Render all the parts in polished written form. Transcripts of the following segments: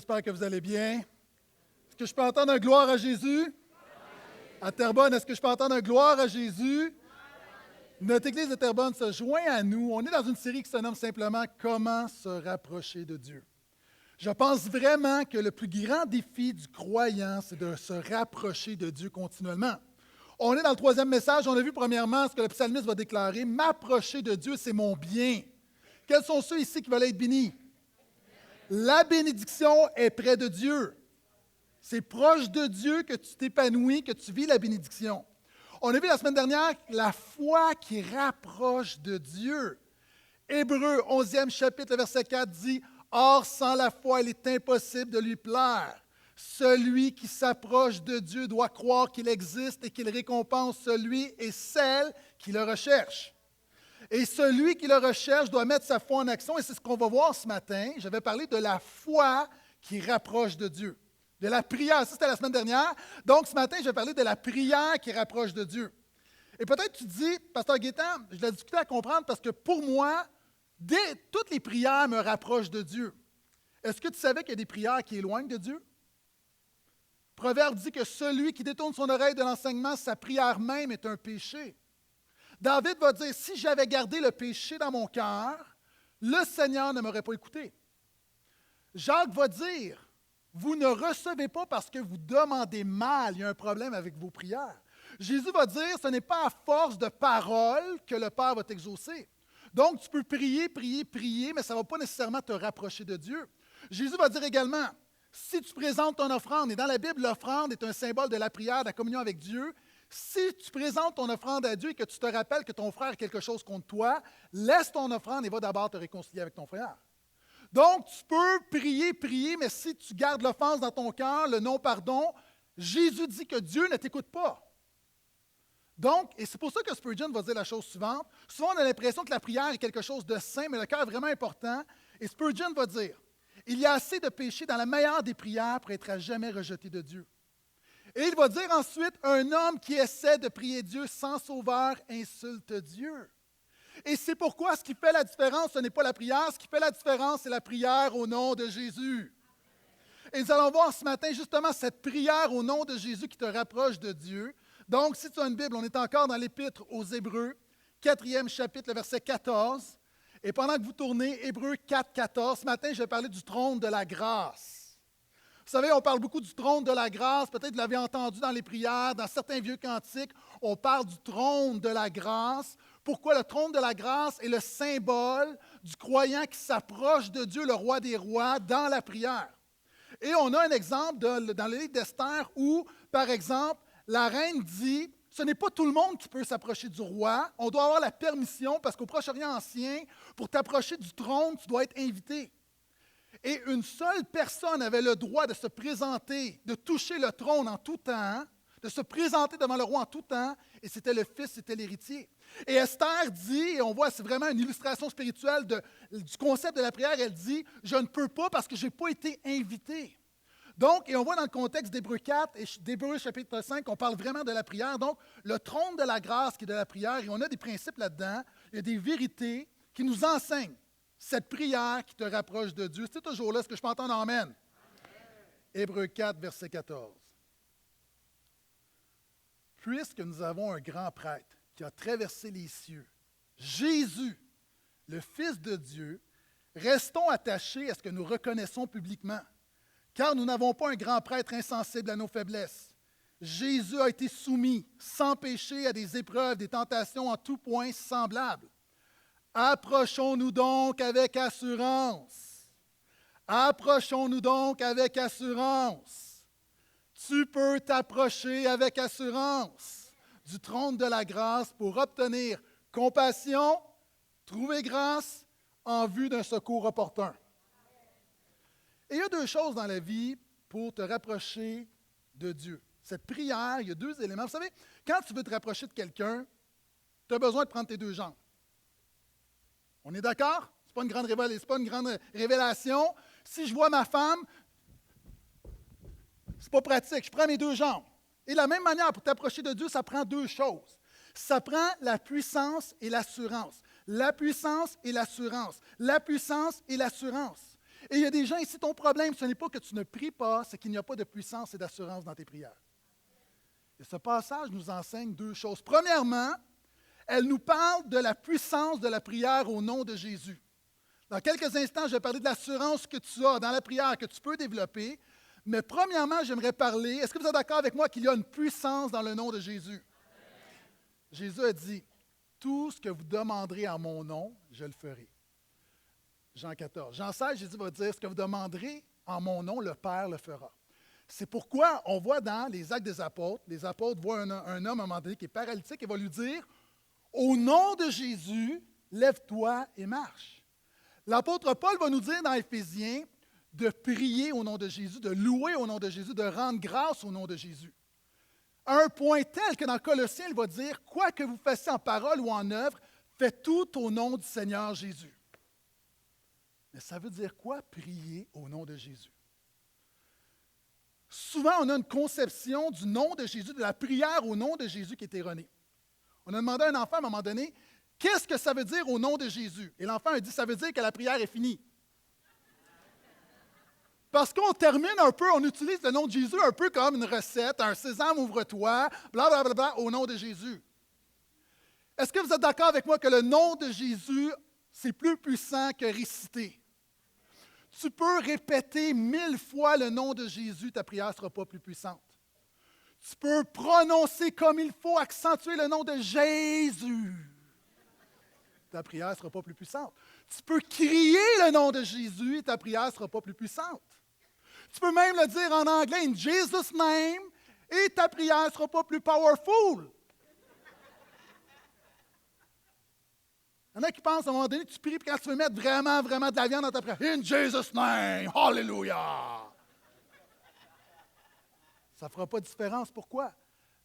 j'espère que vous allez bien. Est-ce que je peux entendre un gloire à Jésus? À Terrebonne, est-ce que je peux entendre un gloire à Jésus? Notre Église de Terrebonne se joint à nous. On est dans une série qui se nomme simplement « Comment se rapprocher de Dieu ». Je pense vraiment que le plus grand défi du croyant, c'est de se rapprocher de Dieu continuellement. On est dans le troisième message. On a vu premièrement ce que le psalmiste va déclarer. « M'approcher de Dieu, c'est mon bien ». Quels sont ceux ici qui veulent être bénis? La bénédiction est près de Dieu. C'est proche de Dieu que tu t'épanouis, que tu vis la bénédiction. On a vu la semaine dernière la foi qui rapproche de Dieu. Hébreux, 11e chapitre, le verset 4 dit « Or, sans la foi, il est impossible de lui plaire. Celui qui s'approche de Dieu doit croire qu'il existe et qu'il récompense celui et celle qui le recherche. » Et celui qui le recherche doit mettre sa foi en action, et c'est ce qu'on va voir ce matin. J'avais parlé de la foi qui rapproche de Dieu, de la prière. Ça, c'était la semaine dernière. Donc, ce matin, je vais parler de la prière qui rapproche de Dieu. Et peut-être tu te dis, Pasteur Gaétan, je l'ai discuté à comprendre parce que pour moi, toutes les prières me rapprochent de Dieu. Est-ce que tu savais qu'il y a des prières qui éloignent de Dieu? Proverbe dit que celui qui détourne son oreille de l'enseignement, sa prière même est un péché. David va dire, si j'avais gardé le péché dans mon cœur, le Seigneur ne m'aurait pas écouté. Jacques va dire, vous ne recevez pas parce que vous demandez mal, il y a un problème avec vos prières. Jésus va dire, ce n'est pas à force de paroles que le Père va t'exaucer. Donc, tu peux prier, prier, prier, mais ça ne va pas nécessairement te rapprocher de Dieu. Jésus va dire également, si tu présentes ton offrande, et dans la Bible, l'offrande est un symbole de la prière, de la communion avec Dieu. Si tu présentes ton offrande à Dieu et que tu te rappelles que ton frère a quelque chose contre toi, laisse ton offrande et va d'abord te réconcilier avec ton frère. Donc, tu peux prier, prier, mais si tu gardes l'offense dans ton cœur, le non-pardon, Jésus dit que Dieu ne t'écoute pas. Donc, et c'est pour ça que Spurgeon va dire la chose suivante. Souvent, on a l'impression que la prière est quelque chose de saint, mais le cœur est vraiment important. Et Spurgeon va dire, il y a assez de péchés dans la meilleure des prières pour être à jamais rejeté de Dieu. Et il va dire ensuite, un homme qui essaie de prier Dieu sans sauveur insulte Dieu. Et c'est pourquoi ce qui fait la différence, ce n'est pas la prière, ce qui fait la différence, c'est la prière au nom de Jésus. Et nous allons voir ce matin justement cette prière au nom de Jésus qui te rapproche de Dieu. Donc, si tu as une Bible, on est encore dans l'Épître aux Hébreux, 4e chapitre, le verset 14. Et pendant que vous tournez, Hébreux 4, 14, ce matin, je vais parler du trône de la grâce. Vous savez, on parle beaucoup du trône de la grâce. Peut-être vous l'avez entendu dans les prières, dans certains vieux cantiques, on parle du trône de la grâce. Pourquoi le trône de la grâce est le symbole du croyant qui s'approche de Dieu, le roi des rois, dans la prière. Et on a un exemple dans le livre d'Esther où, par exemple, la reine dit, ce n'est pas tout le monde qui peut s'approcher du roi. On doit avoir la permission parce qu'au Proche-Orient ancien, pour t'approcher du trône, tu dois être invité. Et une seule personne avait le droit de se présenter, de toucher le trône en tout temps, de se présenter devant le roi en tout temps, et c'était le fils, c'était l'héritier. Et Esther dit, et on voit, c'est vraiment une illustration spirituelle du concept de la prière, elle dit, je ne peux pas parce que je n'ai pas été invité. Donc, et on voit dans le contexte d'Hébreux 4 et d'Hébreux chapitre 5, on parle vraiment de la prière. Donc, le trône de la grâce qui est de la prière, et on a des principes là-dedans, il y a des vérités qui nous enseignent cette prière qui te rapproche de Dieu. C'est toujours là, est-ce que je peux entendre Amen? Amen. Hébreux 4, verset 14. Puisque nous avons un grand prêtre qui a traversé les cieux, Jésus, le Fils de Dieu, restons attachés à ce que nous reconnaissons publiquement. Car nous n'avons pas un grand prêtre insensible à nos faiblesses. Jésus a été soumis, sans péché, à des épreuves, des tentations en tout point semblables. Approchons-nous donc avec assurance. Approchons-nous donc avec assurance. Tu peux t'approcher avec assurance du trône de la grâce pour obtenir compassion, trouver grâce en vue d'un secours opportun. Et il y a deux choses dans la vie pour te rapprocher de Dieu. Cette prière, il y a deux éléments. Vous savez, quand tu veux te rapprocher de quelqu'un, tu as besoin de prendre tes deux jambes. On est d'accord? Ce n'est pas une grande révélation. Si je vois ma femme, ce n'est pas pratique. Je prends mes deux jambes. Et de la même manière, pour t'approcher de Dieu, ça prend deux choses. Ça prend la puissance et l'assurance. La puissance et l'assurance. La puissance et l'assurance. Et il y a des gens ici, ton problème, ce n'est pas que tu ne pries pas, c'est qu'il n'y a pas de puissance et d'assurance dans tes prières. Et ce passage nous enseigne deux choses. Premièrement, elle nous parle de la puissance de la prière au nom de Jésus. Dans quelques instants, je vais parler de l'assurance que tu as dans la prière, que tu peux développer. Mais premièrement, j'aimerais parler, est-ce que vous êtes d'accord avec moi qu'il y a une puissance dans le nom de Jésus? Jésus a dit, tout ce que vous demanderez en mon nom, je le ferai. Jean 14. Jean 16, Jésus va dire, ce que vous demanderez en mon nom, le Père le fera. C'est pourquoi on voit dans les Actes des Apôtres, les apôtres voient un homme à un moment donné qui est paralytique et va lui dire, au nom de Jésus, lève-toi et marche. L'apôtre Paul va nous dire dans Éphésiens de prier au nom de Jésus, de louer au nom de Jésus, de rendre grâce au nom de Jésus. À un point tel que dans Colossiens, il va dire, quoi que vous fassiez en parole ou en œuvre, faites tout au nom du Seigneur Jésus. Mais ça veut dire quoi, prier au nom de Jésus? Souvent, on a une conception du nom de Jésus, de la prière au nom de Jésus qui est erronée. On a demandé à un enfant à un moment donné, qu'est-ce que ça veut dire au nom de Jésus? Et l'enfant a dit, ça veut dire que la prière est finie. Parce qu'on termine un peu, on utilise le nom de Jésus un peu comme une recette, un sésame ouvre-toi, blablabla, au nom de Jésus. Est-ce que vous êtes d'accord avec moi que le nom de Jésus, c'est plus puissant que réciter? Tu peux répéter 1000 fois le nom de Jésus, ta prière ne sera pas plus puissante. Tu peux prononcer comme il faut, accentuer le nom de Jésus. Ta prière ne sera pas plus puissante. Tu peux crier le nom de Jésus et ta prière ne sera pas plus puissante. Tu peux même le dire en anglais, in Jesus' name, et ta prière ne sera pas plus powerful. Il y en a qui pensent à un moment donné, tu pries, puis quand tu veux mettre vraiment, vraiment de la viande dans ta prière, in Jesus' name, hallelujah. Ça ne fera pas de différence. Pourquoi?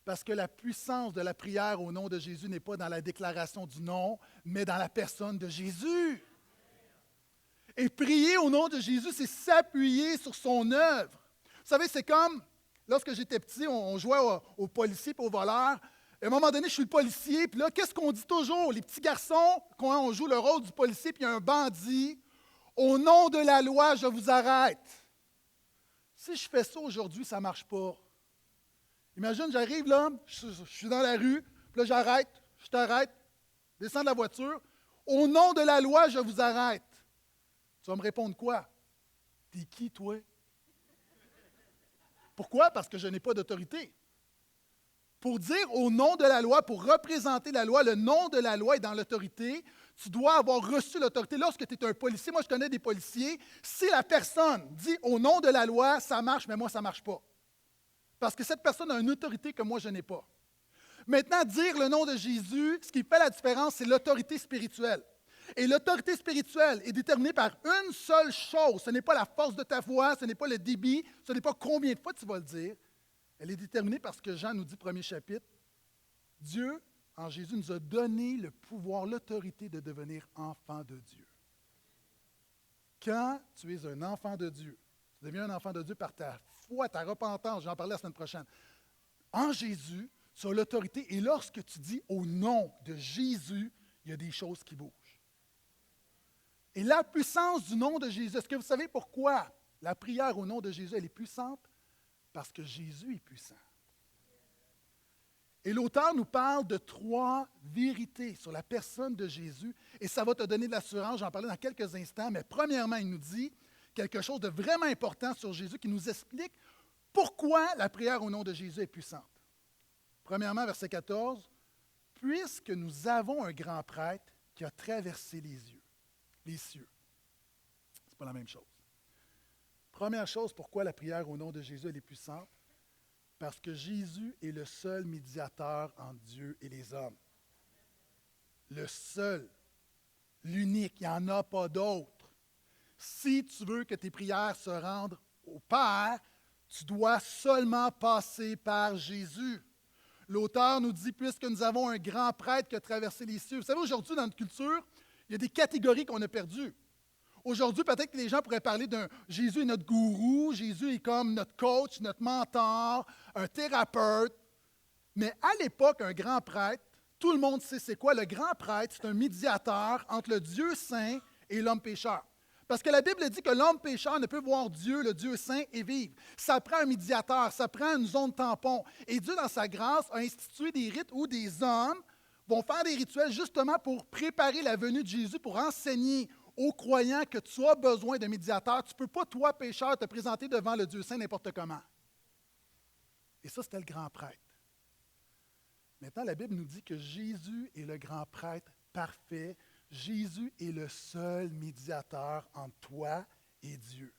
Parce que la puissance de la prière au nom de Jésus n'est pas dans la déclaration du nom, mais dans la personne de Jésus. Et prier au nom de Jésus, c'est s'appuyer sur son œuvre. Vous savez, c'est comme, lorsque j'étais petit, on jouait aux policiers et aux voleurs. À un moment donné, je suis le policier, puis là, qu'est-ce qu'on dit toujours? Les petits garçons, quand on joue le rôle du policier, puis il y a un bandit, au nom de la loi, je vous arrête. Si je fais ça aujourd'hui, ça ne marche pas. Imagine, j'arrive là, je suis dans la rue, puis là, j'arrête, je t'arrête, descends de la voiture. Au nom de la loi, je vous arrête. Tu vas me répondre quoi? T'es qui, toi? Pourquoi? Parce que je n'ai pas d'autorité. Pour dire au nom de la loi, pour représenter la loi, le nom de la loi est dans l'autorité, tu dois avoir reçu l'autorité. Lorsque tu es un policier, moi je connais des policiers, si la personne dit au nom de la loi, ça marche, mais moi ça ne marche pas. Parce que cette personne a une autorité que moi je n'ai pas. Maintenant, dire le nom de Jésus, ce qui fait la différence, c'est l'autorité spirituelle. Et l'autorité spirituelle est déterminée par une seule chose. Ce n'est pas la force de ta voix, ce n'est pas le débit, ce n'est pas combien de fois tu vas le dire. Elle est déterminée par ce que Jean nous dit, premier chapitre. Dieu, en Jésus, nous a donné le pouvoir, l'autorité de devenir enfant de Dieu. Quand tu es un enfant de Dieu, tu deviens un enfant de Dieu par ta foi, ta repentance, j'en parlerai la semaine prochaine. En Jésus, tu as l'autorité et lorsque tu dis au nom de Jésus, il y a des choses qui bougent. Et la puissance du nom de Jésus, est-ce que vous savez pourquoi la prière au nom de Jésus, elle est puissante? Parce que Jésus est puissant. Et l'auteur nous parle de 3 vérités sur la personne de Jésus, et ça va te donner de l'assurance, j'en parlais dans quelques instants, mais premièrement, il nous dit quelque chose de vraiment important sur Jésus qui nous explique pourquoi la prière au nom de Jésus est puissante. Premièrement, verset 14, « Puisque nous avons un grand prêtre qui a traversé les cieux. » Ce n'est pas la même chose. Première chose, pourquoi la prière au nom de Jésus elle est puissante? Parce que Jésus est le seul médiateur entre Dieu et les hommes. Le seul, l'unique, il n'y en a pas d'autre. Si tu veux que tes prières se rendent au Père, tu dois seulement passer par Jésus. L'auteur nous dit, puisque nous avons un grand prêtre qui a traversé les cieux. Vous savez, aujourd'hui, dans notre culture, il y a des catégories qu'on a perdues. Aujourd'hui, peut-être que les gens pourraient parler d'un Jésus est notre gourou, Jésus est comme notre coach, notre mentor, un thérapeute. Mais à l'époque, un grand prêtre, tout le monde sait c'est quoi. Le grand prêtre, c'est un médiateur entre le Dieu saint et l'homme pécheur. Parce que la Bible dit que l'homme pécheur ne peut voir Dieu, le Dieu saint, et vivre. Ça prend un médiateur, ça prend une zone tampon. Et Dieu, dans sa grâce, a institué des rites où des hommes vont faire des rituels justement pour préparer la venue de Jésus, pour enseigner aux croyants que tu as besoin d'un médiateur. Tu ne peux pas, toi, pécheur, te présenter devant le Dieu saint n'importe comment. Et ça, c'était le grand prêtre. Maintenant, la Bible nous dit que Jésus est le grand prêtre parfait. Jésus est le seul médiateur entre toi et Dieu.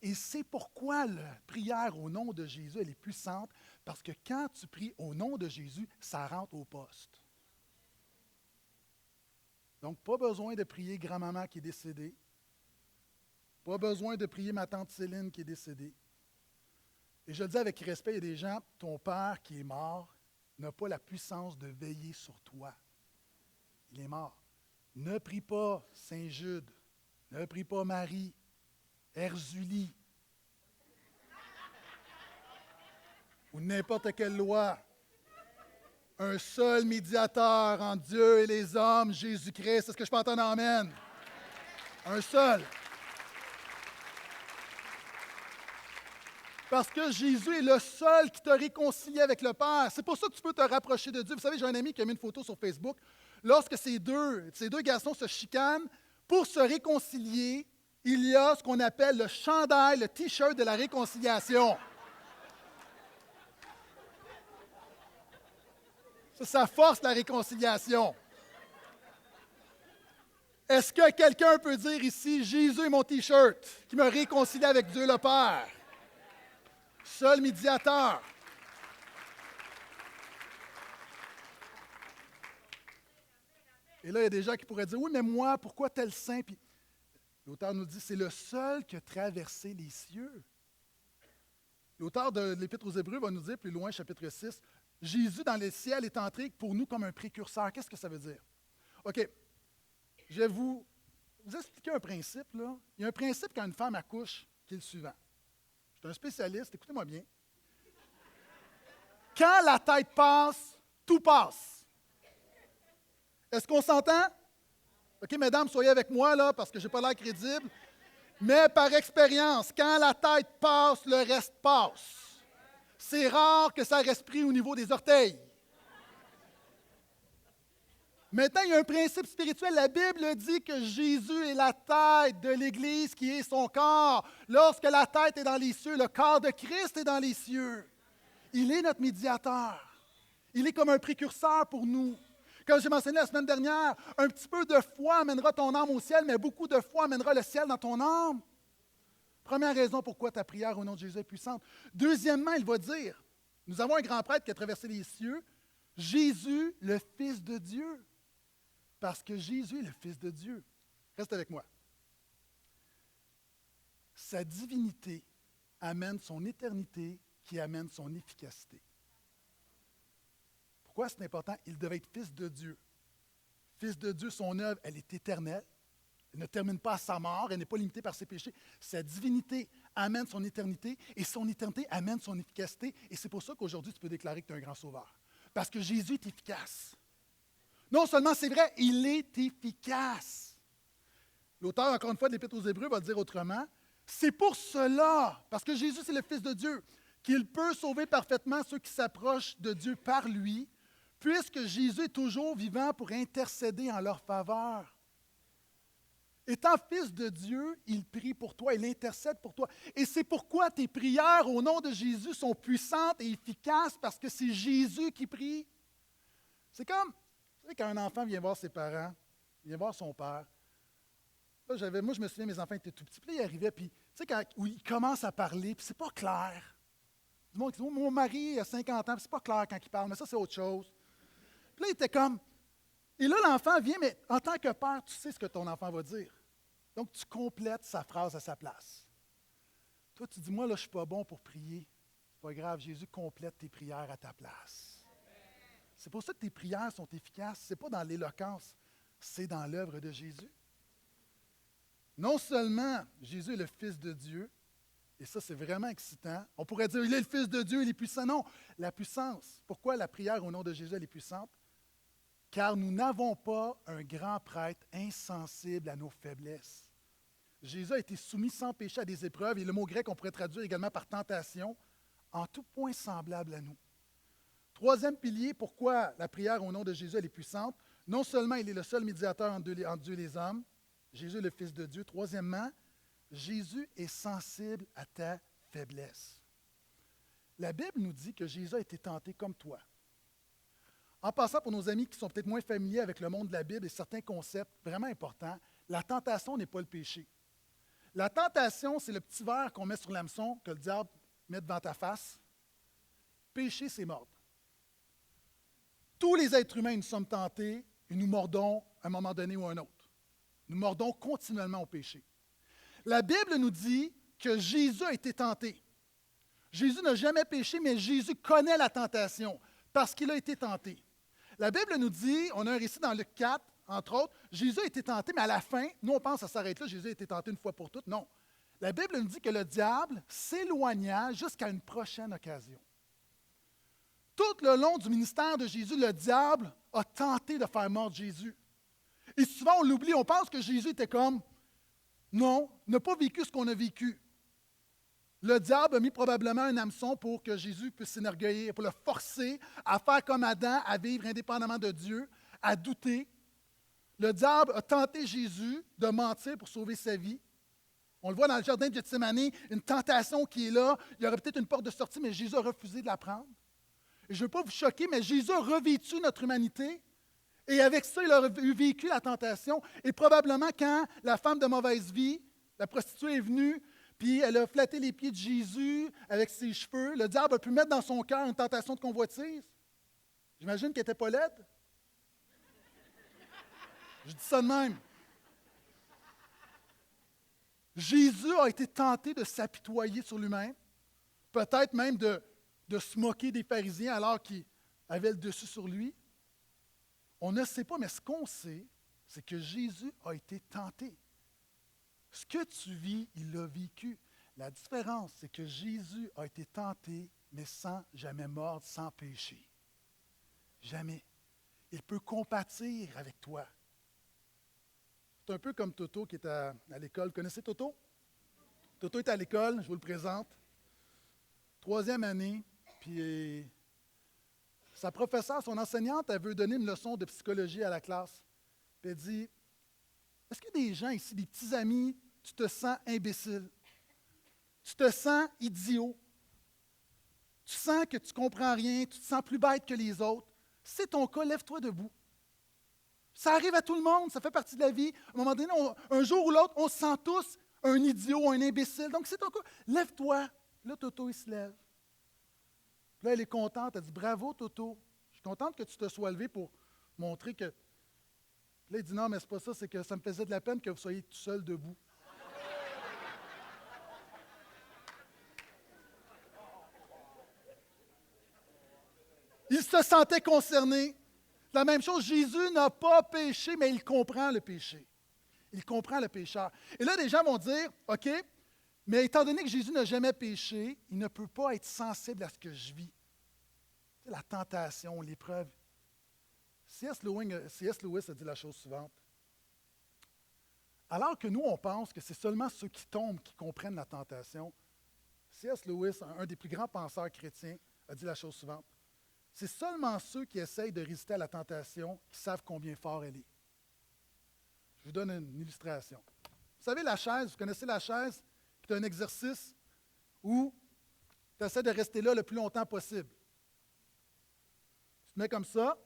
Et c'est pourquoi la prière au nom de Jésus, elle est puissante, parce que quand tu pries au nom de Jésus, ça rentre au poste. Donc, pas besoin de prier grand-maman qui est décédée. Pas besoin de prier ma tante Céline qui est décédée. Et je le dis avec respect, il y a des gens, ton père qui est mort n'a pas la puissance de veiller sur toi. Il est mort. Ne prie pas Saint-Jude, ne prie pas Marie, Erzulie, ou n'importe quelle loi. Un seul médiateur entre Dieu et les hommes, Jésus-Christ. Est-ce que je peux entendre amen? Un seul. Parce que Jésus est le seul qui t'a réconcilié avec le Père. C'est pour ça que tu peux te rapprocher de Dieu. Vous savez, j'ai un ami qui a mis une photo sur Facebook. Lorsque ces deux garçons se chicanent, pour se réconcilier, il y a ce qu'on appelle le chandail, le T-shirt de la réconciliation. Ça force la réconciliation. Est-ce que quelqu'un peut dire ici, Jésus est mon T-shirt qui me réconcilie avec Dieu le Père? Seul médiateur. Et là, il y a des gens qui pourraient dire, oui, mais moi, pourquoi tel saint? Puis l'auteur nous dit, c'est le seul qui a traversé les cieux. L'auteur de l'Épître aux Hébreux va nous dire, plus loin, chapitre 6, Jésus dans les ciels est entré pour nous comme un précurseur. Qu'est-ce que ça veut dire? OK. Je vais vous expliquer un principe, là. Il y a un principe quand une femme accouche qui est le suivant. Je suis un spécialiste, écoutez-moi bien. Quand la tête passe, tout passe. Est-ce qu'on s'entend? OK, mesdames, soyez avec moi, là, parce que je n'ai pas l'air crédible. Mais par expérience, quand la tête passe, le reste passe. C'est rare que ça reste pris au niveau des orteils. Maintenant, il y a un principe spirituel. La Bible dit que Jésus est la tête de l'Église qui est son corps. Lorsque la tête est dans les cieux, le corps de Christ est dans les cieux. Il est notre médiateur. Il est comme un précurseur pour nous. Comme j'ai mentionné la semaine dernière, un petit peu de foi amènera ton âme au ciel, mais beaucoup de foi amènera le ciel dans ton âme. Première raison pourquoi ta prière au nom de Jésus est puissante. Deuxièmement, il va dire, nous avons un grand prêtre qui a traversé les cieux, Jésus, le Fils de Dieu. Parce que Jésus est le Fils de Dieu. Reste avec moi. Sa divinité amène son éternité qui amène son efficacité. Pourquoi c'est important? Il devait être Fils de Dieu. Fils de Dieu, son œuvre, elle est éternelle. Elle ne termine pas à sa mort, elle n'est pas limitée par ses péchés. Sa divinité amène son éternité et son éternité amène son efficacité. Et c'est pour ça qu'aujourd'hui, tu peux déclarer que tu es un grand sauveur. Parce que Jésus est efficace. Non seulement c'est vrai, il est efficace. L'auteur, encore une fois, de l'Épître aux Hébreux va dire autrement, c'est pour cela, parce que Jésus, c'est le Fils de Dieu, qu'il peut sauver parfaitement ceux qui s'approchent de Dieu par lui, puisque Jésus est toujours vivant pour intercéder en leur faveur. Étant Fils de Dieu, il prie pour toi, il intercède pour toi. Et c'est pourquoi tes prières au nom de Jésus sont puissantes et efficaces, parce que c'est Jésus qui prie. C'est comme, vous savez, quand un enfant vient voir ses parents, vient voir son père. Là, moi, je me souviens, mes enfants étaient tout petits. Puis là, ils arrivaient, puis, tu sais, où ils commencent à parler, puis c'est pas clair. Du monde qui dit, mon mari a 50 ans, puis c'est pas clair quand il parle, mais ça, c'est autre chose. Puis là, il était comme. Et là, l'enfant vient, mais en tant que père, tu sais ce que ton enfant va dire. Donc, tu complètes sa phrase à sa place. Toi, tu dis, moi, là, je ne suis pas bon pour prier. C'est pas grave, Jésus complète tes prières à ta place. C'est pour ça que tes prières sont efficaces. Ce n'est pas dans l'éloquence, c'est dans l'œuvre de Jésus. Non seulement Jésus est le Fils de Dieu, et ça, c'est vraiment excitant. On pourrait dire, il est le Fils de Dieu, il est puissant. Non, la puissance. Pourquoi la prière au nom de Jésus, elle est puissante? Car nous n'avons pas un grand prêtre insensible à nos faiblesses. Jésus a été soumis sans péché à des épreuves, et le mot grec, on pourrait traduire également par tentation, en tout point semblable à nous. Troisième pilier, pourquoi la prière au nom de Jésus elle est puissante? Non seulement il est le seul médiateur entre Dieu et les hommes, Jésus est le Fils de Dieu. Troisièmement, Jésus est sensible à ta faiblesse. La Bible nous dit que Jésus a été tenté comme toi. En passant, pour nos amis qui sont peut-être moins familiers avec le monde de la Bible et certains concepts vraiment importants, la tentation n'est pas le péché. La tentation, c'est le petit verre qu'on met sur l'hameçon, que le diable met devant ta face. Péché, c'est mordre. Tous les êtres humains, nous sommes tentés et nous mordons à un moment donné ou à un autre. Nous mordons continuellement au péché. La Bible nous dit que Jésus a été tenté. Jésus n'a jamais péché, mais Jésus connaît la tentation parce qu'il a été tenté. La Bible nous dit, on a un récit dans Luc 4, entre autres, Jésus a été tenté, mais à la fin, nous on pense que ça s'arrête là, Jésus a été tenté une fois pour toutes. Non. La Bible nous dit que le diable s'éloigna jusqu'à une prochaine occasion. Tout le long du ministère de Jésus, le diable a tenté de faire mordre Jésus. Et souvent, on l'oublie, on pense que Jésus était comme, non, n'a pas vécu ce qu'on a vécu. Le diable a mis probablement un hameçon pour que Jésus puisse s'énorgueillir, pour le forcer à faire comme Adam, à vivre indépendamment de Dieu, à douter. Le diable a tenté Jésus de mentir pour sauver sa vie. On le voit dans le jardin de Gethsémani, une tentation qui est là. Il y aurait peut-être une porte de sortie, mais Jésus a refusé de la prendre. Et je ne veux pas vous choquer, mais Jésus a revêtu notre humanité. Et avec ça, il a vécu la tentation. Et probablement, quand la femme de mauvaise vie, la prostituée est venue, puis elle a flatté les pieds de Jésus avec ses cheveux, le diable a pu mettre dans son cœur une tentation de convoitise. J'imagine qu'elle n'était pas laide. Je dis ça de même. Jésus a été tenté de s'apitoyer sur lui-même, peut-être même de se moquer des pharisiens alors qu'ils avaient le dessus sur lui. On ne sait pas, mais ce qu'on sait, c'est que Jésus a été tenté. Ce que tu vis, il l'a vécu. La différence, c'est que Jésus a été tenté, mais sans jamais mordre, sans péché. Jamais. Il peut compatir avec toi. C'est un peu comme Toto qui est à l'école. Vous connaissez Toto? Toto est à l'école, je vous le présente. 3e année, puis sa professeure, son enseignante, elle veut donner une leçon de psychologie à la classe. Puis elle dit, est-ce qu'il y a des gens ici, des petits amis, tu te sens imbécile? Tu te sens idiot? Tu sens que tu ne comprends rien, tu te sens plus bête que les autres? Si c'est ton cas, lève-toi debout. Ça arrive à tout le monde, ça fait partie de la vie. À un moment donné, un jour ou l'autre, on se sent tous un idiot, un imbécile. Donc, c'est ton cas. Lève-toi. Là, Toto, il se lève. Là, elle est contente. Elle dit, bravo, Toto. Je suis contente que tu te sois levé pour montrer que... Là, il dit, non, mais c'est pas ça, c'est que ça me faisait de la peine que vous soyez tout seul debout. Il se sentait concerné. La même chose, Jésus n'a pas péché, mais il comprend le péché. Il comprend le pécheur. Et là, les gens vont dire, OK, mais étant donné que Jésus n'a jamais péché, il ne peut pas être sensible à ce que je vis. C'est la tentation, l'épreuve. C.S. Lewis a dit la chose suivante. Alors que nous, on pense que c'est seulement ceux qui tombent qui comprennent la tentation, C.S. Lewis, un des plus grands penseurs chrétiens, a dit la chose suivante. C'est seulement ceux qui essayent de résister à la tentation qui savent combien fort elle est. Je vous donne une illustration. Vous savez, la chaise, vous connaissez la chaise, qui est un exercice où tu essaies de rester là le plus longtemps possible. Tu te mets comme ça.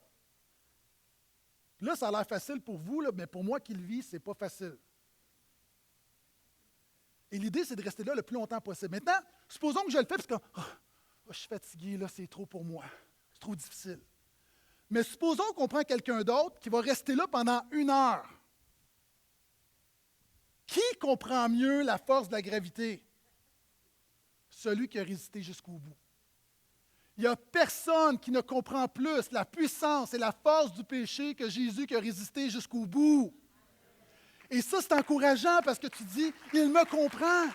Puis là, ça a l'air facile pour vous, là, mais pour moi qui le vis, ce n'est pas facile. Et l'idée, c'est de rester là le plus longtemps possible. Maintenant, supposons que je le fais parce que je suis fatigué, là, c'est trop pour moi. C'est trop difficile. Mais supposons qu'on prend quelqu'un d'autre qui va rester là pendant 1 heure. Qui comprend mieux la force de la gravité? Celui qui a résisté jusqu'au bout. Il n'y a personne qui ne comprend plus la puissance et la force du péché que Jésus qui a résisté jusqu'au bout. Et ça, c'est encourageant parce que tu dis, il me comprend.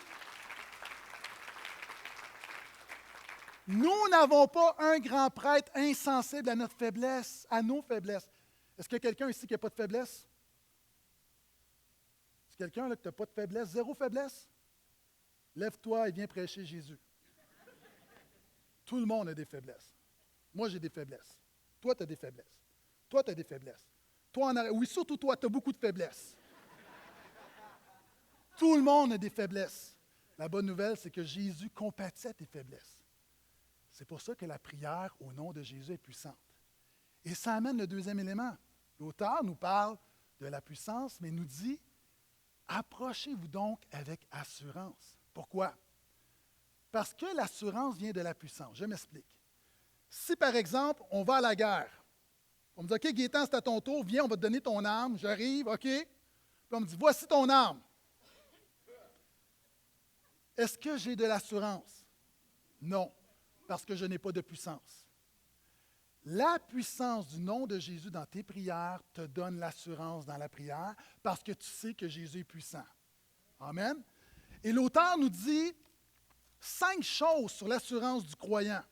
Nous n'avons pas un grand prêtre insensible à notre faiblesse, à nos faiblesses. Est-ce qu'il y a quelqu'un ici qui n'a pas de faiblesse? Est-ce quelqu'un là, que tu n'as pas de faiblesse, zéro faiblesse? Lève-toi et viens prêcher Jésus. Tout le monde a des faiblesses. Moi, j'ai des faiblesses. Toi, tu as des faiblesses. Toi, tu as des faiblesses. Toi, oui, surtout toi, tu as beaucoup de faiblesses. Tout le monde a des faiblesses. La bonne nouvelle, c'est que Jésus compatit à tes faiblesses. C'est pour ça que la prière au nom de Jésus est puissante. Et ça amène le deuxième élément. L'auteur nous parle de la puissance, mais nous dit, approchez-vous donc avec assurance. Pourquoi? Parce que l'assurance vient de la puissance. Je m'explique. Si, par exemple, on va à la guerre, on me dit, OK, Gaétan, c'est à ton tour, viens, on va te donner ton arme. J'arrive, OK. Puis on me dit, voici ton arme. Est-ce que j'ai de l'assurance? Non, parce que je n'ai pas de puissance. La puissance du nom de Jésus dans tes prières te donne l'assurance dans la prière parce que tu sais que Jésus est puissant. Amen. Et l'auteur nous dit 5 choses sur l'assurance du croyant.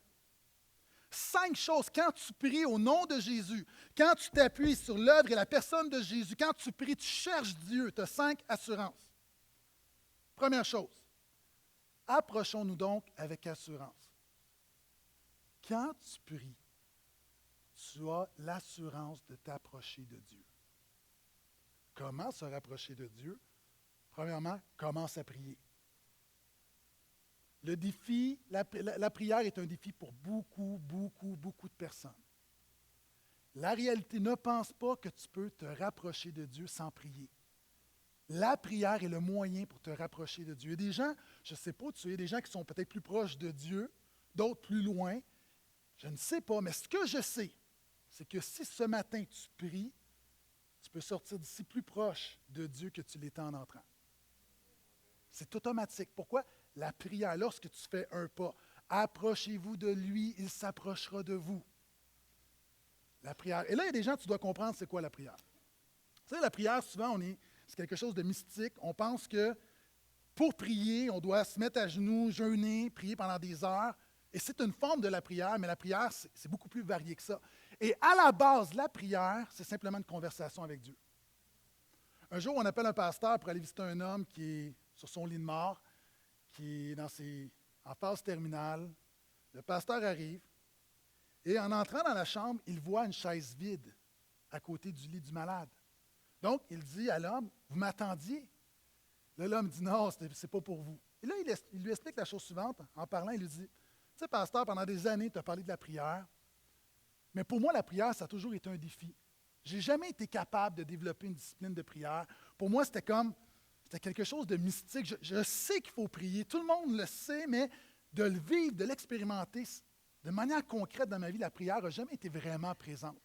5 choses. Quand tu pries au nom de Jésus, quand tu t'appuies sur l'œuvre et la personne de Jésus, quand tu pries, tu cherches Dieu, tu as 5 assurances. Première chose, approchons-nous donc avec assurance. Quand tu pries, tu as l'assurance de t'approcher de Dieu. Comment se rapprocher de Dieu? Premièrement, commence à prier. Le défi, la prière est un défi pour beaucoup de personnes. La réalité, ne pense pas que tu peux te rapprocher de Dieu sans prier. La prière est le moyen pour te rapprocher de Dieu. Il y a des gens, je ne sais pas, il y a des gens qui sont peut-être plus proches de Dieu, d'autres plus loin. Je ne sais pas, mais ce que je sais, c'est que si ce matin tu pries, tu peux sortir d'ici plus proche de Dieu que tu l'étais en entrant. C'est automatique. Pourquoi? La prière, lorsque tu fais un pas, approchez-vous de lui, il s'approchera de vous. La prière. Et là, il y a des gens, tu dois comprendre c'est quoi la prière. Tu sais, la prière, souvent, c'est quelque chose de mystique. On pense que pour prier, on doit se mettre à genoux, jeûner, prier pendant des heures. Et c'est une forme de la prière, mais la prière, c'est beaucoup plus varié que ça. Et à la base, la prière, c'est simplement une conversation avec Dieu. Un jour, on appelle un pasteur pour aller visiter un homme qui est sur son lit de mort, qui est en phase terminale. Le pasteur arrive et en entrant dans la chambre, il voit une chaise vide à côté du lit du malade. Donc, il dit à l'homme, « Vous m'attendiez? » Là, l'homme dit, « Non, ce n'est pas pour vous. » Et là, il lui explique la chose suivante. En parlant, il lui dit, « Tu sais, pasteur, pendant des années, tu as parlé de la prière, mais pour moi, la prière, ça a toujours été un défi. Je n'ai jamais été capable de développer une discipline de prière. Pour moi, c'était quelque chose de mystique. Je sais qu'il faut prier, tout le monde le sait, mais de le vivre, de l'expérimenter de manière concrète dans ma vie, la prière n'a jamais été vraiment présente.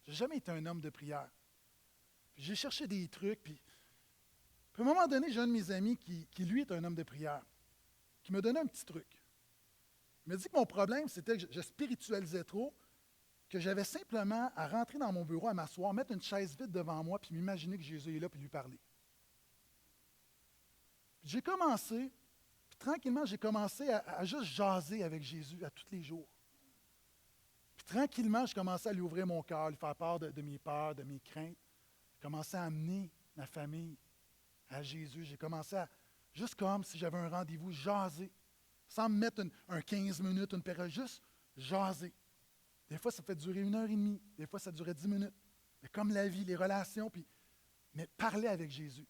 Je n'ai jamais été un homme de prière. Puis j'ai cherché des trucs, puis à un moment donné, j'ai un de mes amis qui, lui, est un homme de prière, qui me donnait un petit truc. Il m'a dit que mon problème, c'était que je spiritualisais trop, que j'avais simplement à rentrer dans mon bureau, à m'asseoir, mettre une chaise vide devant moi, puis m'imaginer que Jésus est là, puis lui parler. Puis j'ai commencé, puis tranquillement, j'ai commencé à juste jaser avec Jésus à tous les jours. Puis tranquillement, je commençais à lui ouvrir mon cœur, lui faire part de mes peurs, de mes craintes. J'ai commencé à amener ma famille à Jésus. J'ai commencé à, juste comme si j'avais un rendez-vous, jaser, sans me mettre un 15 minutes, une période, juste jaser. Des fois, ça fait durer 1h30, des fois, ça durait 10 minutes. Mais comme la vie, les relations, mais parler avec Jésus.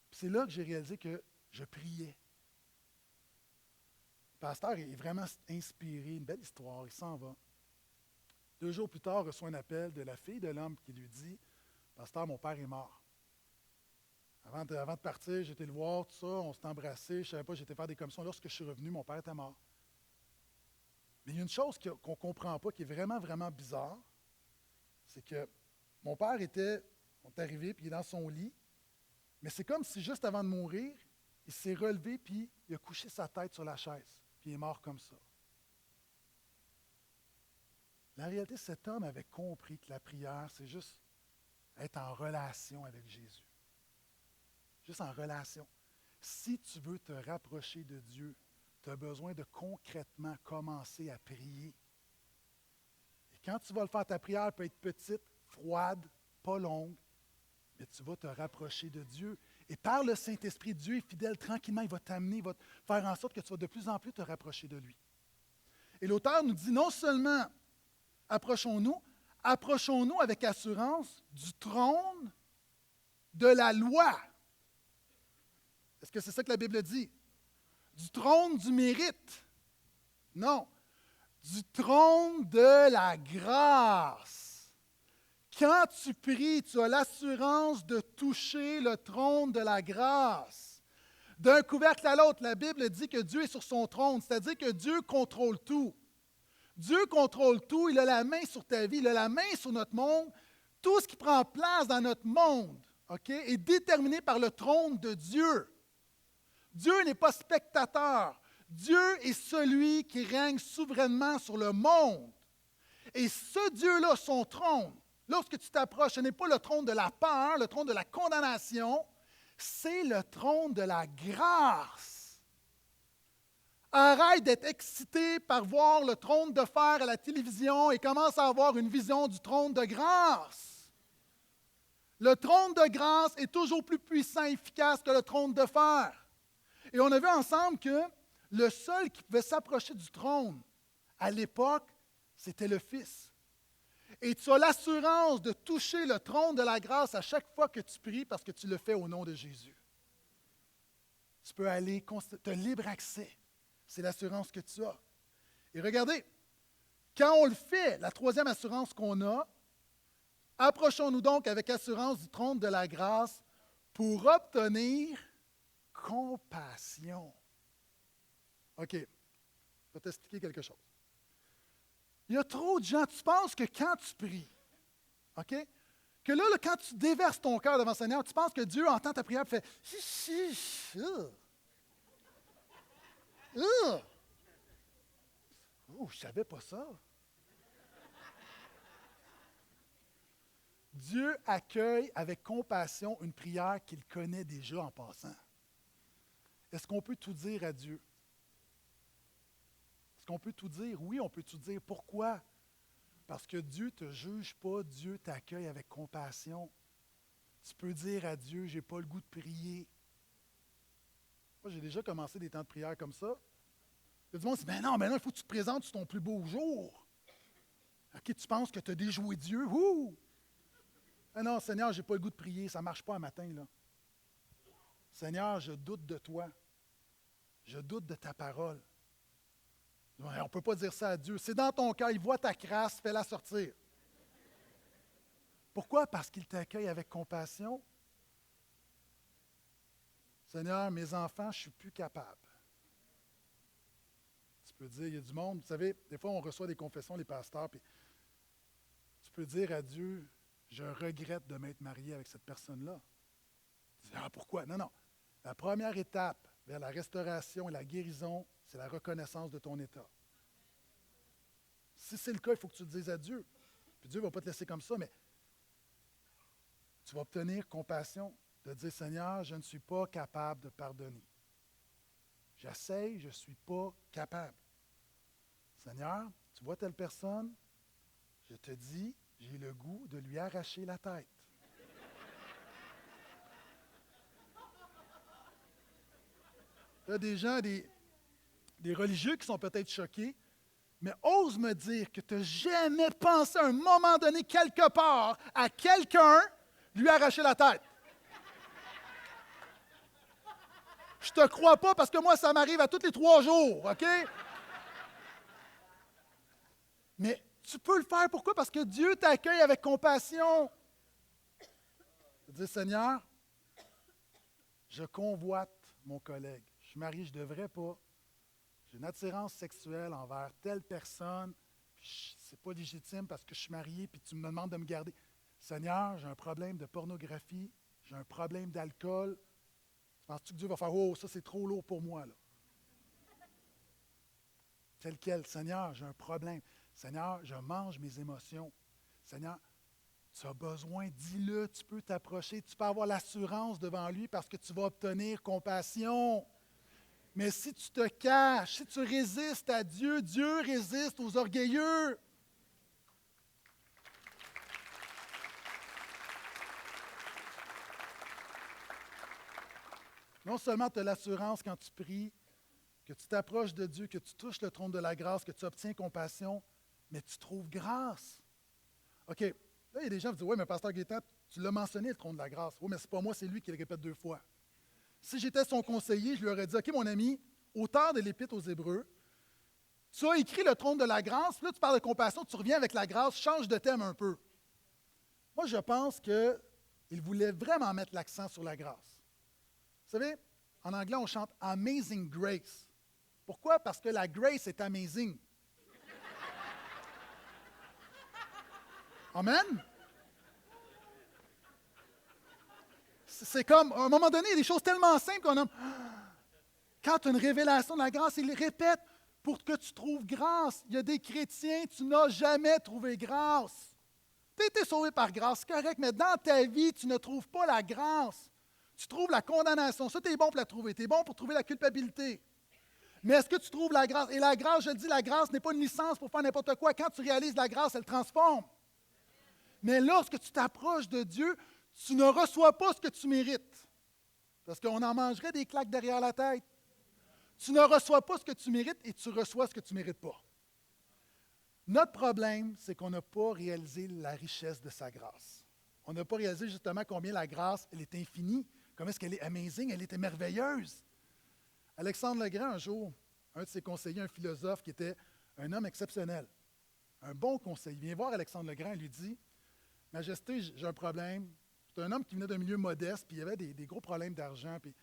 Puis c'est là que j'ai réalisé que je priais. Le pasteur est vraiment inspiré, une belle histoire, il s'en va. 2 jours plus tard, il reçoit un appel de la fille de l'homme qui lui dit, « Pasteur, mon père est mort. Avant de partir, j'étais le voir, tout ça, on s'est embrassés, je ne savais pas, j'étais faire des commissions. Lorsque je suis revenu, mon père était mort. » Mais il y a une chose qu'on ne comprend pas, qui est vraiment, vraiment bizarre, c'est que mon père on est arrivé, puis il est dans son lit, mais c'est comme si juste avant de mourir, il s'est relevé, puis il a couché sa tête sur la chaise, puis il est mort comme ça. La réalité, cet homme avait compris que la prière, c'est juste être en relation avec Jésus. Juste en relation. Si tu veux te rapprocher de Dieu, tu as besoin de concrètement commencer à prier. Et quand tu vas le faire, ta prière peut être petite, froide, pas longue, mais tu vas te rapprocher de Dieu. Et par le Saint-Esprit, Dieu est fidèle, tranquillement, il va t'amener, il va faire en sorte que tu vas de plus en plus te rapprocher de lui. Et l'auteur nous dit non seulement approchons-nous avec assurance du trône de la loi. Est-ce que c'est ça que la Bible dit? Du trône du mérite? Non. Du trône de la grâce. Quand tu pries, tu as l'assurance de toucher le trône de la grâce. D'un couvercle à l'autre, la Bible dit que Dieu est sur son trône, c'est-à-dire que Dieu contrôle tout. Dieu contrôle tout, il a la main sur ta vie, il a la main sur notre monde. Tout ce qui prend place dans notre monde, est déterminé par le trône de Dieu. Dieu n'est pas spectateur. Dieu est celui qui règne souverainement sur le monde. Et ce Dieu-là, son trône, lorsque tu t'approches, ce n'est pas le trône de la peur, le trône de la condamnation, c'est le trône de la grâce. Arrête d'être excité par voir le trône de fer à la télévision et commence à avoir une vision du trône de grâce. Le trône de grâce est toujours plus puissant et efficace que le trône de fer. Et on a vu ensemble que le seul qui pouvait s'approcher du trône à l'époque, c'était le Fils. Et tu as l'assurance de toucher le trône de la grâce à chaque fois que tu pries parce que tu le fais au nom de Jésus. Tu peux aller, tu as libre accès. C'est l'assurance que tu as. Et regardez, quand on le fait, la troisième assurance qu'on a, approchons-nous donc avec assurance du trône de la grâce pour obtenir compassion. OK, je vais t'expliquer quelque chose. Il y a trop de gens, tu penses que quand tu pries, OK, que là, quand tu déverses ton cœur devant le Seigneur, tu penses que Dieu entend ta prière et fait Oh, je ne savais pas ça. Dieu accueille avec compassion une prière qu'il connaît déjà en passant. Est-ce qu'on peut tout dire à Dieu? Est-ce qu'on peut tout dire? Oui, on peut tout dire. Pourquoi? Parce que Dieu ne te juge pas, Dieu t'accueille avec compassion. Tu peux dire à Dieu, je n'ai pas le goût de prier. Moi, j'ai déjà commencé des temps de prière comme ça. Il y a du monde qui dit, mais non, il faut que tu te présentes sur ton plus beau jour. OK, tu penses que tu as déjoué Dieu? Ouh! Ah non, Seigneur, je n'ai pas le goût de prier, ça ne marche pas un matin, là. Seigneur, je doute de toi. Je doute de ta parole. On ne peut pas dire ça à Dieu. C'est dans ton cœur, il voit ta crasse, fais-la sortir. Pourquoi? Parce qu'il t'accueille avec compassion. Seigneur, mes enfants, je ne suis plus capable. Tu peux dire, il y a du monde, vous savez, des fois on reçoit des confessions, les pasteurs, puis tu peux dire à Dieu, je regrette de m'être marié avec cette personne-là. Tu dis, pourquoi? Non. La première étape vers la restauration et la guérison, c'est la reconnaissance de ton état. Si c'est le cas, il faut que tu le dises à Dieu. Puis Dieu ne va pas te laisser comme ça, mais tu vas obtenir compassion de dire, Seigneur, je ne suis pas capable de pardonner. J'essaye, je ne suis pas capable. Seigneur, tu vois telle personne, je te dis, j'ai le goût de lui arracher la tête. Il y a des gens, des religieux qui sont peut-être choqués, mais ose me dire que tu n'as jamais pensé à un moment donné, quelque part, à quelqu'un lui arracher la tête. Je te crois pas parce que moi, ça m'arrive à tous les 3 jours, OK? Mais tu peux le faire. Pourquoi? Parce que Dieu t'accueille avec compassion. Tu dis, Seigneur, je convoite mon collègue. Je suis marié, je ne devrais pas. J'ai une attirance sexuelle envers telle personne. Ce n'est pas légitime parce que je suis marié puis tu me demandes de me garder. Seigneur, j'ai un problème de pornographie. J'ai un problème d'alcool. Penses-tu que Dieu va faire « Oh, ça c'est trop lourd pour moi, là. » Tel quel, Seigneur, j'ai un problème. Seigneur, je mange mes émotions. Seigneur, tu as besoin, dis-le, tu peux t'approcher, tu peux avoir l'assurance devant lui parce que tu vas obtenir compassion. Mais si tu te caches, si tu résistes à Dieu, Dieu résiste aux orgueilleux. Non seulement tu as l'assurance quand tu pries, que tu t'approches de Dieu, que tu touches le trône de la grâce, que tu obtiens compassion, mais tu trouves grâce. OK, là, il y a des gens qui disent, oui, mais pasteur Gaétan, tu l'as mentionné, le trône de la grâce. Oui, mais ce n'est pas moi, c'est lui qui le répète 2 fois. Si j'étais son conseiller, je lui aurais dit, OK, mon ami, auteur de l'Épître aux Hébreux, tu as écrit le trône de la grâce, puis là, tu parles de compassion, tu reviens avec la grâce, change de thème un peu. Moi, je pense qu'il voulait vraiment mettre l'accent sur la grâce. Vous savez, en anglais, on chante Amazing Grace. Pourquoi? Parce que la grace est amazing. Amen? C'est comme, à un moment donné, il y a des choses tellement simples qu'on a. Quand tu as une révélation de la grâce, il répète pour que tu trouves grâce. Il y a des chrétiens, tu n'as jamais trouvé grâce. Tu as été sauvé par grâce, c'est correct, mais dans ta vie, tu ne trouves pas la grâce. Tu trouves la condamnation. Ça, tu es bon pour la trouver. Tu es bon pour trouver la culpabilité. Mais est-ce que tu trouves la grâce? Et la grâce, je le dis, la grâce n'est pas une licence pour faire n'importe quoi. Quand tu réalises la grâce, elle transforme. Mais lorsque tu t'approches de Dieu, tu ne reçois pas ce que tu mérites. Parce qu'on en mangerait des claques derrière la tête. Tu ne reçois pas ce que tu mérites et tu reçois ce que tu ne mérites pas. Notre problème, c'est qu'on n'a pas réalisé la richesse de sa grâce. On n'a pas réalisé justement combien la grâce, elle est infinie. Comment est-ce qu'elle est amazing, elle était merveilleuse. Alexandre le Grand, un jour, un de ses conseillers, un philosophe qui était un homme exceptionnel, un bon conseiller, vient voir Alexandre le Grand et lui dit, « Majesté, j'ai un problème. » C'est un homme qui venait d'un milieu modeste, puis il y avait des gros problèmes d'argent, puis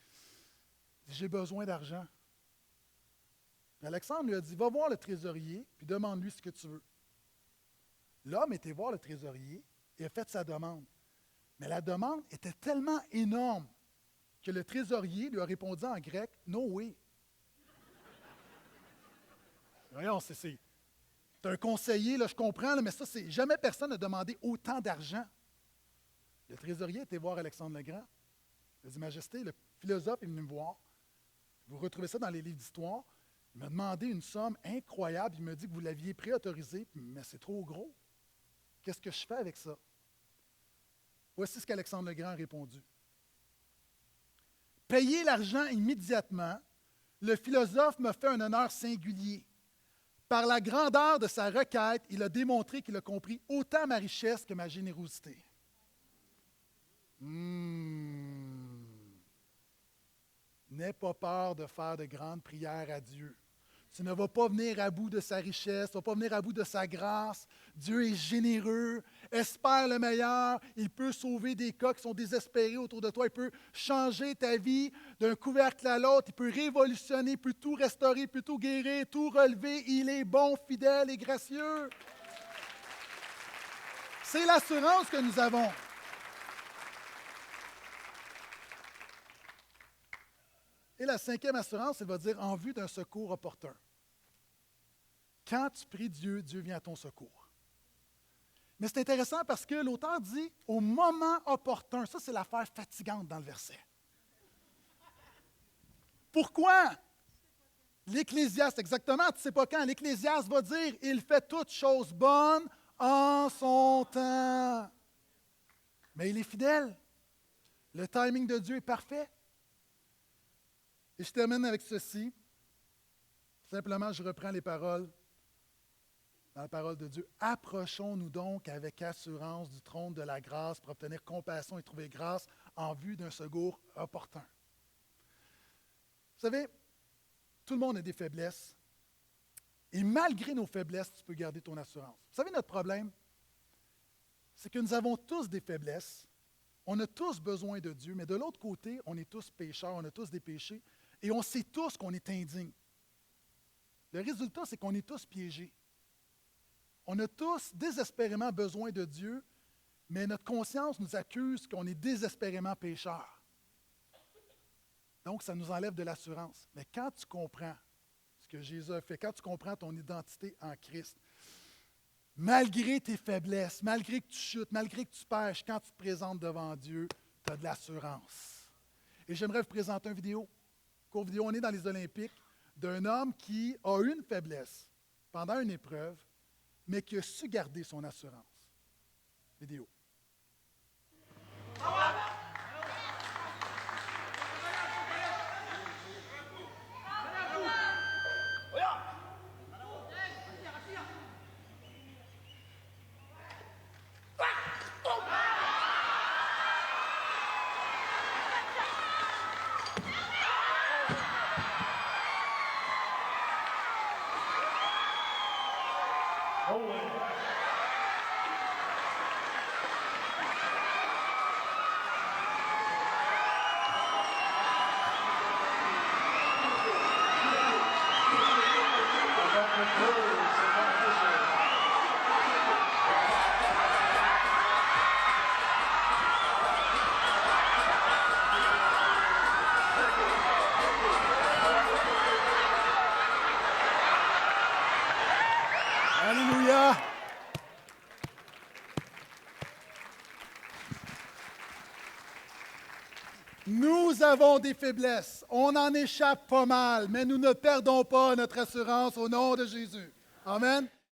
j'ai besoin d'argent. Alexandre lui a dit, « Va voir le trésorier, puis demande-lui ce que tu veux. » L'homme était voir le trésorier et a fait sa demande. Mais la demande était tellement énorme que le trésorier lui a répondu en grec, « No way. » Voyons, c'est un conseiller, là, je comprends, là, mais ça, c'est jamais personne n'a demandé autant d'argent. Le trésorier était voir Alexandre le Grand. Il a dit, « Majesté, le philosophe est venu me voir. Vous retrouvez ça dans les livres d'histoire. Il m'a demandé une somme incroyable. Il m'a dit que vous l'aviez préautorisé, mais c'est trop gros. Qu'est-ce que je fais avec ça? » Voici ce qu'Alexandre le Grand a répondu. « Payez l'argent immédiatement. Le philosophe m'a fait un honneur singulier. Par la grandeur de sa requête, il a démontré qu'il a compris autant ma richesse que ma générosité. » N'aie pas peur de faire de grandes prières à Dieu. Tu ne vas pas venir à bout de sa richesse, tu ne vas pas venir à bout de sa grâce. Dieu est généreux, espère le meilleur. Il peut sauver des cas qui sont désespérés autour de toi. Il peut changer ta vie d'un couvercle à l'autre. Il peut révolutionner, il peut tout restaurer, il peut tout guérir, tout relever. Il est bon, fidèle et gracieux. C'est l'assurance que nous avons. Et la 5e assurance, elle va dire en vue d'un secours opportun. Quand tu pries Dieu, Dieu vient à ton secours. Mais c'est intéressant parce que l'auteur dit au moment opportun. Ça, c'est l'affaire fatigante dans le verset. Pourquoi? L'Ecclésiaste, exactement, tu ne sais pas quand. L'Ecclésiaste va dire il fait toutes choses bonnes en son temps. Mais il est fidèle. Le timing de Dieu est parfait. Et je termine avec ceci. Simplement, je reprends les paroles dans la parole de Dieu. Approchons-nous donc avec assurance du trône de la grâce pour obtenir compassion et trouver grâce en vue d'un secours opportun. Vous savez, tout le monde a des faiblesses. Et malgré nos faiblesses, tu peux garder ton assurance. Vous savez, notre problème, c'est que nous avons tous des faiblesses. On a tous besoin de Dieu, mais de l'autre côté, on est tous pécheurs, on a tous des péchés. Et on sait tous qu'on est indigne. Le résultat, c'est qu'on est tous piégés. On a tous désespérément besoin de Dieu, mais notre conscience nous accuse qu'on est désespérément pécheurs. Donc, ça nous enlève de l'assurance. Mais quand tu comprends ce que Jésus a fait, quand tu comprends ton identité en Christ, malgré tes faiblesses, malgré que tu chutes, malgré que tu pêches, quand tu te présentes devant Dieu, tu as de l'assurance. Et j'aimerais vous présenter une vidéo. Courte vidéo, on est dans les Olympiques, d'un homme qui a eu une faiblesse pendant une épreuve, mais qui a su garder son assurance. Vidéo. Alléluia. Nous avons des faiblesses. On en échappe pas mal, mais nous ne perdons pas notre assurance au nom de Jésus. Amen.